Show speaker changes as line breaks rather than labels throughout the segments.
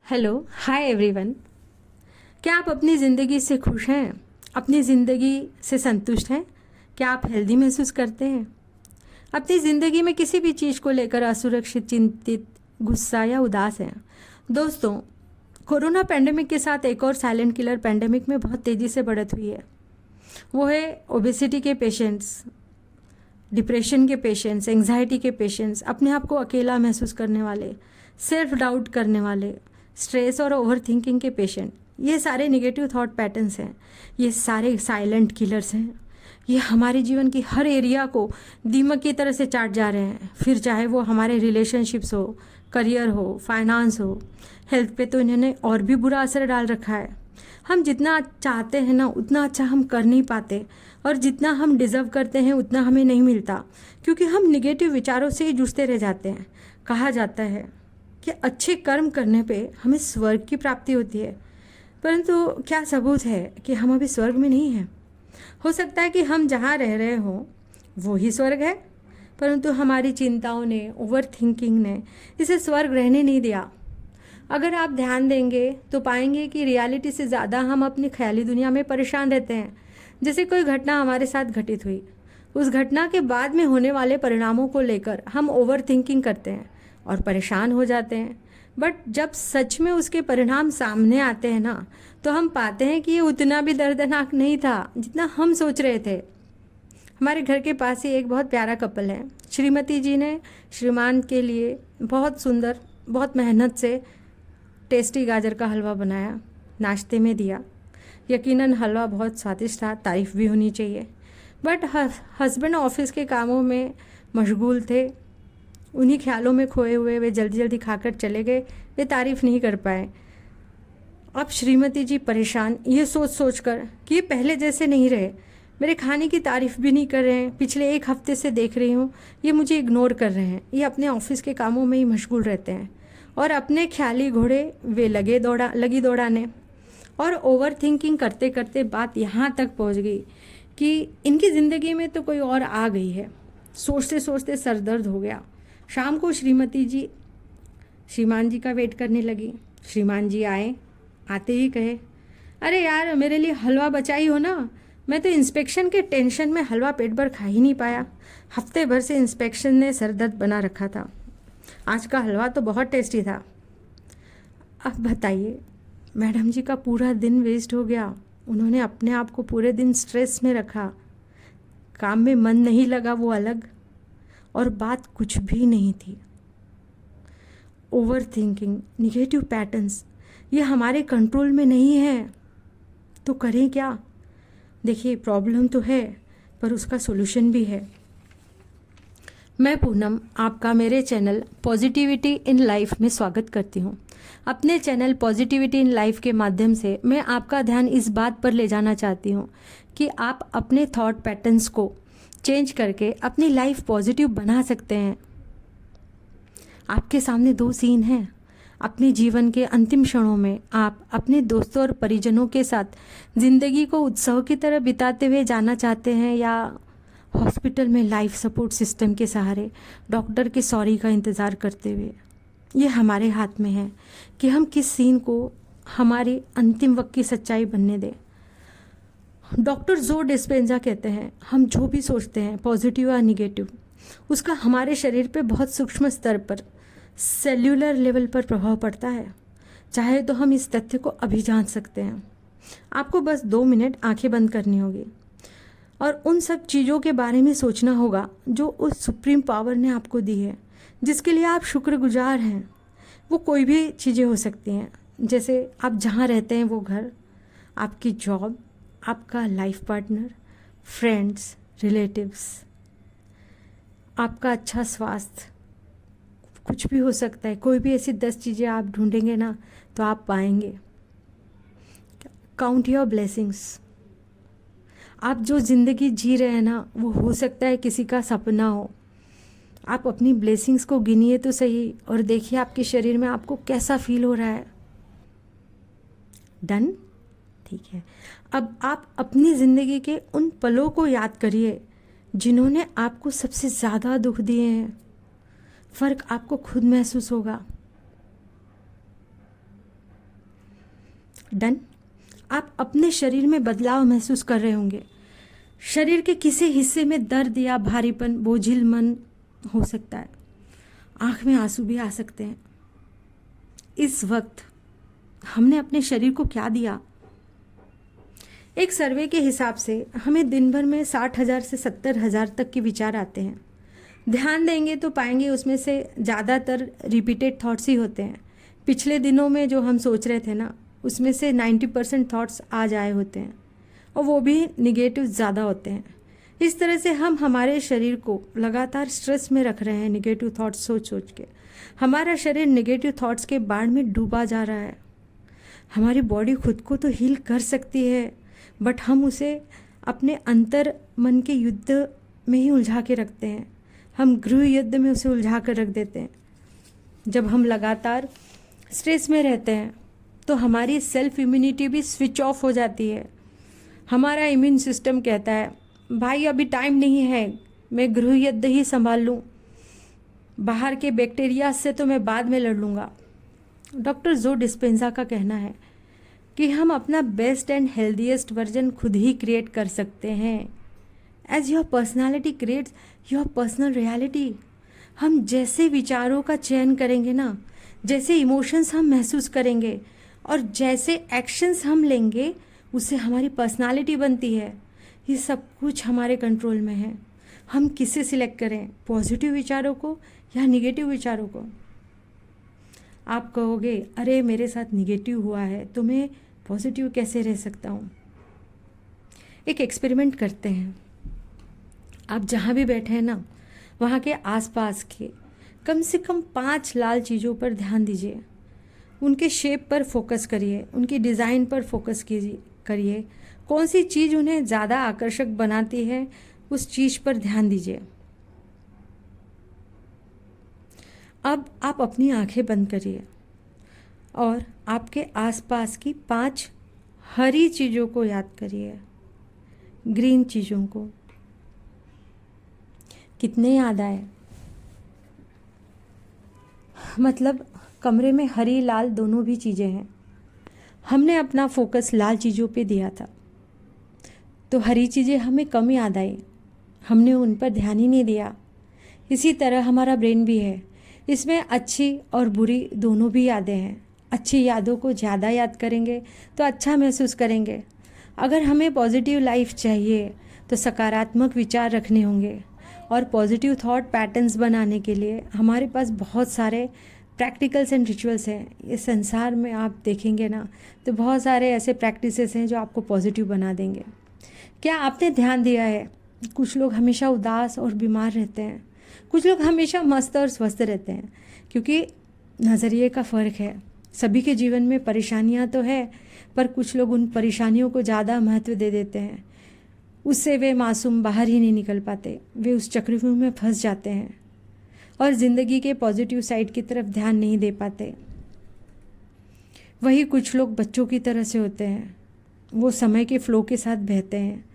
Hello, hi everyone. क्या आप अपनी ज़िंदगी से खुश हैं? अपनी ज़िंदगी से संतुष्ट हैं? क्या आप हेल्दी महसूस करते हैं? अपनी ज़िंदगी में किसी भी चीज़ को लेकर असुरक्षित, चिंतित, गुस्सा या उदास हैं? दोस्तों, कोरोना पैंडेमिक के साथ एक और साइलेंट किलर पैंडेमिक में बहुत तेज़ी से बढ़त हुई है। वो है ओबेसिटी के पेशेंट्स, डिप्रेशन के पेशेंट्स, एंग्जाइटी के पेशेंट्स, अपने आप को अकेला महसूस करने वाले, सेल्फ डाउट करने वाले, स्ट्रेस और ओवर थिंकिंग के पेशेंट। ये सारे निगेटिव थॉट पैटर्न्स हैं, ये सारे साइलेंट किलर्स हैं। ये हमारे जीवन की हर एरिया को दीमक की तरह से चाट जा रहे हैं। फिर चाहे वो हमारे रिलेशनशिप्स हो, करियर हो, फाइनेंस हो, हेल्थ पे तो इन्होंने और भी बुरा असर डाल रखा है। हम जितना चाहते हैं ना उतना अच्छा हम कर नहीं पाते, और जितना हम डिज़र्व करते हैं उतना हमें नहीं मिलता, क्योंकि हम निगेटिव विचारों से ही जूझते रह जाते हैं। कहा जाता है कि अच्छे कर्म करने पे हमें स्वर्ग की प्राप्ति होती है, परंतु क्या सबूत है कि हम अभी स्वर्ग में नहीं हैं? हो सकता है कि हम जहाँ रह रहे हों वो ही स्वर्ग है, परंतु हमारी चिंताओं ने, ओवर थिंकिंग ने इसे स्वर्ग रहने नहीं दिया। अगर आप ध्यान देंगे तो पाएंगे कि रियलिटी से ज़्यादा हम अपनी ख्याली दुनिया में परेशान रहते हैं। जैसे कोई घटना हमारे साथ घटित हुई, उस घटना के बाद में होने वाले परिणामों को लेकर हम ओवर थिंकिंग करते हैं और परेशान हो जाते हैं। बट जब सच में उसके परिणाम सामने आते हैं ना, तो हम पाते हैं कि ये उतना भी दर्दनाक नहीं था जितना हम सोच रहे थे। हमारे घर के पास ही एक बहुत प्यारा कपल है। श्रीमती जी ने श्रीमान के लिए बहुत सुंदर, बहुत मेहनत से टेस्टी गाजर का हलवा बनाया, नाश्ते में दिया। यकीनन हलवा बहुत स्वादिष्ट था, तारीफ़ भी होनी चाहिए। बट हस्बैंड ऑफिस के कामों में मशगूल थे, उन्हीं ख्यालों में खोए हुए वे जल्दी जल्दी खाकर चले गए, वे तारीफ़ नहीं कर पाए। अब श्रीमती जी परेशान, ये सोच सोच कर कि ये पहले जैसे नहीं रहे, मेरे खाने की तारीफ़ भी नहीं कर रहे हैं। पिछले एक हफ्ते से देख रही हूँ ये मुझे इग्नोर कर रहे हैं, ये अपने ऑफिस के कामों में ही मशगूल रहते हैं, और अपने ख्याली घोड़े वे लगी दौड़ाने। और ओवर थिंकिंग करते करते बात यहाँ तक पहुँच गई कि इनकी ज़िंदगी में तो कोई और आ गई है। सोचते सोचते सर दर्द हो गया। शाम को श्रीमती जी श्रीमान जी का वेट करने लगी। श्रीमान जी आए, आते ही कहे, अरे यार, मेरे लिए हलवा बचाई हो ना? मैं तो इंस्पेक्शन के टेंशन में हलवा पेट भर खा ही नहीं पाया। हफ्ते भर से इंस्पेक्शन ने सर दर्द बना रखा था। आज का हलवा तो बहुत टेस्टी था। अब बताइए, मैडम जी का पूरा दिन वेस्ट हो गया। उन्होंने अपने आप को पूरे दिन स्ट्रेस में रखा, काम में मन नहीं लगा वो अलग, और बात कुछ भी नहीं थी। ओवर थिंकिंग, निगेटिव पैटर्न्स, ये हमारे कंट्रोल में नहीं है, तो करें क्या? देखिए, प्रॉब्लम तो है पर उसका सॉल्यूशन भी है। मैं पूनम आपका मेरे चैनल पॉजिटिविटी इन लाइफ में स्वागत करती हूँ। अपने चैनल पॉजिटिविटी इन लाइफ के माध्यम से मैं आपका ध्यान इस बात पर ले जाना चाहती हूँ कि आप अपने थॉट पैटर्न्स को चेंज करके अपनी लाइफ पॉजिटिव बना सकते हैं। आपके सामने दो सीन हैं। अपने जीवन के अंतिम क्षणों में आप अपने दोस्तों और परिजनों के साथ ज़िंदगी को उत्सव की तरह बिताते हुए जाना चाहते हैं, या हॉस्पिटल में लाइफ सपोर्ट सिस्टम के सहारे डॉक्टर के सॉरी का इंतज़ार करते हुए। ये हमारे हाथ में है कि हम किस सीन को हमारे अंतिम वक्त की सच्चाई बनने दें। डॉक्टर जो डिस्पेंजा कहते हैं, हम जो भी सोचते हैं पॉजिटिव या निगेटिव, उसका हमारे शरीर पे बहुत सूक्ष्म स्तर पर, सेल्यूलर लेवल पर प्रभाव पड़ता है। चाहे तो हम इस तथ्य को अभी जान सकते हैं। आपको बस 2 मिनट आंखें बंद करनी होगी और उन सब चीज़ों के बारे में सोचना होगा जो उस सुप्रीम पावर ने आपको दी है, जिसके लिए आप शुक्रगुजार हैं। वो कोई भी चीज़ें हो सकती हैं, जैसे आप जहाँ रहते हैं वो घर, आपकी जॉब, आपका लाइफ पार्टनर, फ्रेंड्स, रिलेटिव्स, आपका अच्छा स्वास्थ्य, कुछ भी हो सकता है। कोई भी ऐसी 10 चीज़ें आप ढूंढेंगे ना तो आप पाएंगे। Count your blessings. आप जो ज़िंदगी जी रहे हैं ना, वो हो सकता है किसी का सपना हो। आप अपनी ब्लेसिंग्स को गिनिए तो सही, और देखिए आपके शरीर में आपको कैसा फील हो रहा है। डन? ठीक है। अब आप अपनी ज़िंदगी के उन पलों को याद करिए जिन्होंने आपको सबसे ज़्यादा दुख दिए हैं। फ़र्क आपको खुद महसूस होगा। डन। आप अपने शरीर में बदलाव महसूस कर रहे होंगे। शरीर के किसी हिस्से में दर्द या भारीपन, बोझिलपन हो सकता है। आँख में आंसू भी आ सकते हैं। इस वक्त हमने अपने शरीर को क्या दिया? एक सर्वे के हिसाब से हमें दिन भर में 60,000 से 70,000 तक के विचार आते हैं। ध्यान देंगे तो पाएंगे उसमें से ज़्यादातर रिपीटेड थॉट्स ही होते हैं। पिछले दिनों में जो हम सोच रहे थे ना, उसमें से 90% थॉट्स आज आए होते हैं, और वो भी निगेटिव ज़्यादा होते हैं। इस तरह से हम हमारे शरीर को लगातार स्ट्रेस में रख रहे हैं, निगेटिव थॉट्स सोच सोच के। हमारा शरीर निगेटिव थॉट्स के बाढ़ में डूबा जा रहा है। हमारी बॉडी खुद को तो हील कर सकती है, बट हम उसे अपने अंतर मन के युद्ध में ही उलझा के रखते हैं। हम गृह युद्ध में उसे उलझा कर रख देते हैं। जब हम लगातार स्ट्रेस में रहते हैं तो हमारी सेल्फ इम्यूनिटी भी स्विच ऑफ हो जाती है। हमारा इम्यून सिस्टम कहता है, भाई अभी टाइम नहीं है, मैं गृह युद्ध ही संभाल लूँ, बाहर के बैक्टीरिया से तो मैं बाद में लड़ लूँगा। डॉक्टर जो डिस्पेंजा का कहना है कि हम अपना बेस्ट एंड हेल्दीएस्ट वर्जन खुद ही क्रिएट कर सकते हैं। As your personality creates your personal reality. हम जैसे विचारों का चयन करेंगे ना, जैसे इमोशंस हम महसूस करेंगे और जैसे एक्शंस हम लेंगे, उससे हमारी पर्सनालिटी बनती है। ये सब कुछ हमारे कंट्रोल में है। हम किसे सिलेक्ट करें, पॉजिटिव विचारों को या निगेटिव विचारों को? आप कहोगे, अरे मेरे साथ निगेटिव हुआ है तो मैं पॉजिटिव कैसे रह सकता हूँ? एक एक्सपेरिमेंट करते हैं। आप जहाँ भी बैठे हैं ना, वहाँ के आसपास के कम से कम 5 लाल चीज़ों पर ध्यान दीजिए। उनके शेप पर फोकस करिए, उनकी डिज़ाइन पर फोकस करिए। कौन सी चीज़ उन्हें ज़्यादा आकर्षक बनाती है, उस चीज़ पर ध्यान दीजिए। अब आप अपनी आंखें बंद करिए और आपके आसपास की 5 हरी चीज़ों को याद करिए, ग्रीन चीज़ों को। कितने याद आए? मतलब कमरे में हरी लाल दोनों भी चीज़ें हैं। हमने अपना फोकस लाल चीज़ों पे दिया था तो हरी चीज़ें हमें कम याद आई, हमने उन पर ध्यान ही नहीं दिया। इसी तरह हमारा ब्रेन भी है, इसमें अच्छी और बुरी दोनों भी यादें हैं। अच्छी यादों को ज़्यादा याद करेंगे तो अच्छा महसूस करेंगे। अगर हमें पॉजिटिव लाइफ चाहिए तो सकारात्मक विचार रखने होंगे, और पॉजिटिव थॉट पैटर्न्स बनाने के लिए हमारे पास बहुत सारे प्रैक्टिकल्स एंड रिचुअल्स हैं। इस संसार में आप देखेंगे ना तो बहुत सारे ऐसे प्रैक्टिसेस हैं जो आपको पॉजिटिव बना देंगे। क्या आपने ध्यान दिया है, कुछ लोग हमेशा उदास और बीमार रहते हैं, कुछ लोग हमेशा मस्त और स्वस्थ रहते हैं, क्योंकि नज़रिए का फ़र्क है। सभी के जीवन में परेशानियां तो है, पर कुछ लोग उन परेशानियों को ज़्यादा महत्व दे देते हैं। उससे वे मासूम बाहर ही नहीं निकल पाते, वे उस चक्रव्यूह में फंस जाते हैं और ज़िंदगी के पॉजिटिव साइड की तरफ ध्यान नहीं दे पाते। वही कुछ लोग बच्चों की तरह से होते हैं, वो समय के फ़्लो के साथ बहते हैं।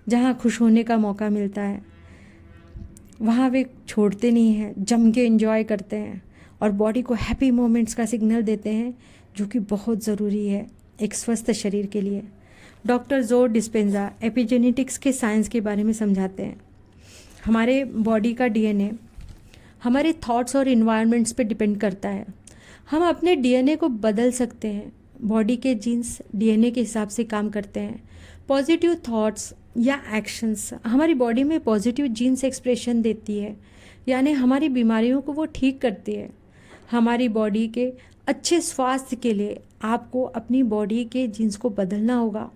जहाँ खुश होने का मौका मिलता है वहाँ वे छोड़ते नहीं हैं, जम के एंजॉय करते हैं और बॉडी को हैप्पी मोमेंट्स का सिग्नल देते हैं, जो कि बहुत ज़रूरी है एक स्वस्थ शरीर के लिए। डॉक्टर जो डिस्पेंजा एपिजेनेटिक्स के साइंस के बारे में समझाते हैं। हमारे बॉडी का डीएनए हमारे थॉट्स और इन्वायरमेंट्स पे डिपेंड करता है। हम अपने डीएनए को बदल सकते हैं। बॉडी के जीन्स डीएनए के हिसाब से काम करते हैं। पॉजिटिव थॉट्स या एक्शंस हमारी बॉडी में पॉजिटिव जीन्स एक्सप्रेशन देती है, यानी हमारी बीमारियों को वो ठीक करती है। हमारी बॉडी के अच्छे स्वास्थ्य के लिए आपको अपनी बॉडी के जीन्स को बदलना होगा।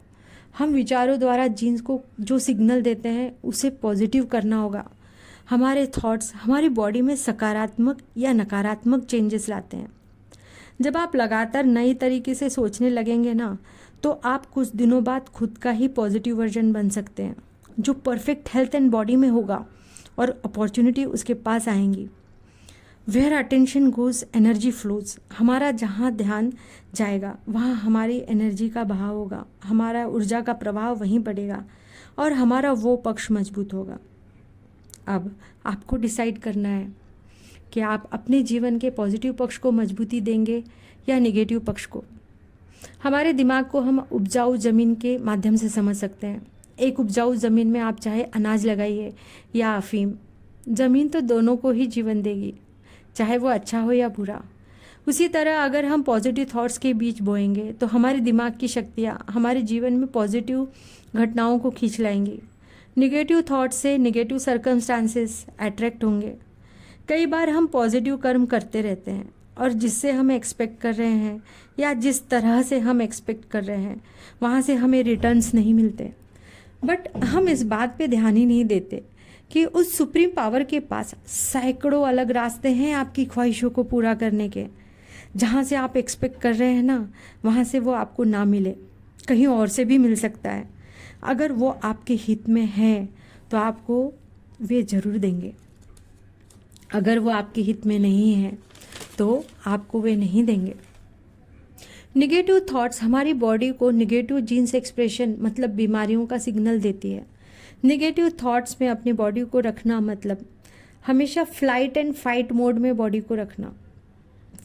हम विचारों द्वारा जीन्स को जो सिग्नल देते हैं उसे पॉजिटिव करना होगा। हमारे थॉट्स हमारी बॉडी में सकारात्मक या नकारात्मक चेंजेस लाते हैं। जब आप लगातार नई तरीके से सोचने लगेंगे ना, तो आप कुछ दिनों बाद खुद का ही पॉजिटिव वर्जन बन सकते हैं, जो परफेक्ट हेल्थ एंड बॉडी में होगा और अपॉर्चुनिटी उसके पास आएंगी। Where attention goes energy flows. हमारा जहाँ ध्यान जाएगा वहाँ हमारी एनर्जी का बहाव होगा, हमारा ऊर्जा का प्रवाह वहीं बढ़ेगा और हमारा वो पक्ष मजबूत होगा। अब आपको डिसाइड करना है कि आप अपने जीवन के पॉजिटिव पक्ष को मजबूती देंगे या नेगेटिव पक्ष को। हमारे दिमाग को हम उपजाऊ ज़मीन के माध्यम से समझ सकते हैं। एक उपजाऊ ज़मीन में आप चाहे अनाज लगाइए या अफीम, ज़मीन तो दोनों को ही जीवन देगी, चाहे वो अच्छा हो या बुरा। उसी तरह अगर हम पॉजिटिव थॉट्स के बीच बोएंगे तो हमारे दिमाग की शक्तियाँ हमारे जीवन में पॉजिटिव घटनाओं को खींच लाएंगी। निगेटिव थॉट्स से निगेटिव सर्कमस्टांसेस अट्रैक्ट होंगे। कई बार हम पॉजिटिव कर्म करते रहते हैं और जिससे हम एक्सपेक्ट कर रहे हैं या जिस तरह से हम एक्सपेक्ट कर रहे हैं वहाँ से हमें रिटर्न्स नहीं मिलते। बट हम इस बात पे ध्यान ही नहीं देते कि उस सुप्रीम पावर के पास सैकड़ों अलग रास्ते हैं आपकी ख्वाहिशों को पूरा करने के। जहाँ से आप एक्सपेक्ट कर रहे हैं ना, वहाँ से वो आपको ना मिले, कहीं और से भी मिल सकता है। अगर वो आपके हित में है तो आपको वे ज़रूर देंगे, अगर वो आपके हित में नहीं है तो आपको वे नहीं देंगे। निगेटिव थॉट्स हमारी बॉडी को निगेटिव जीन्स एक्सप्रेशन मतलब बीमारियों का सिग्नल देती है। निगेटिव थॉट्स में अपनी बॉडी को रखना मतलब हमेशा फ्लाइट एंड फाइट मोड में बॉडी को रखना।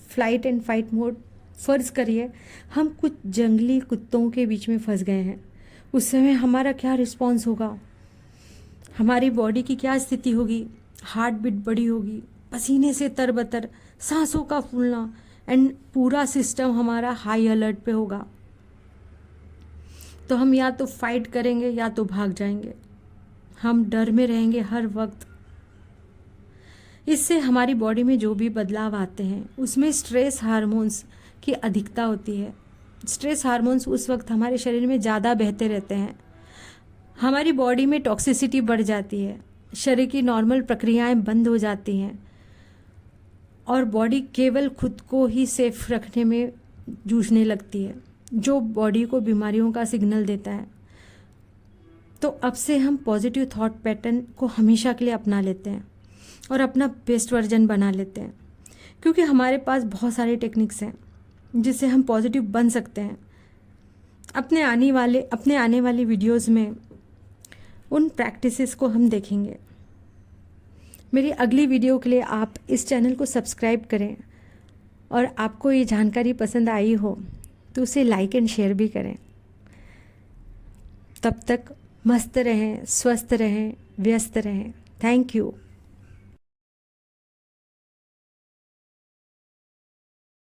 फ्लाइट एंड फाइट मोड, फ़र्ज़ करिए हम कुछ जंगली कुत्तों के बीच में फंस गए हैं, उस समय हमारा क्या रिस्पॉन्स होगा, हमारी बॉडी की क्या स्थिति होगी। हार्ट बीट बढ़ी होगी, पसीने से तरबतर, सांसों का फूलना एंड पूरा सिस्टम हमारा हाई अलर्ट पे होगा। तो हम या तो फाइट करेंगे या तो भाग जाएंगे, हम डर में रहेंगे हर वक्त। इससे हमारी बॉडी में जो भी बदलाव आते हैं उसमें स्ट्रेस हार्मोन्स की अधिकता होती है। स्ट्रेस हार्मोन्स उस वक्त हमारे शरीर में ज़्यादा बहते रहते हैं, हमारी बॉडी में टॉक्सिसिटी बढ़ जाती है, शरीर की नॉर्मल प्रक्रियाएं बंद हो जाती हैं और बॉडी केवल खुद को ही सेफ रखने में जूझने लगती है, जो बॉडी को बीमारियों का सिग्नल देता है। तो अब से हम पॉजिटिव थॉट पैटर्न को हमेशा के लिए अपना लेते हैं और अपना बेस्ट वर्जन बना लेते हैं, क्योंकि हमारे पास बहुत सारे टेक्निक्स हैं जिससे हम पॉजिटिव बन सकते हैं। अपने आने वाली वीडियोस में उन प्रैक्टिसेस को हम देखेंगे। मेरी अगली वीडियो के लिए आप इस चैनल को सब्सक्राइब करें और आपको ये जानकारी पसंद आई हो तो उसे लाइक एंड शेयर भी करें। तब तक मस्त रहें, स्वस्थ रहें, व्यस्त रहें। Thank you.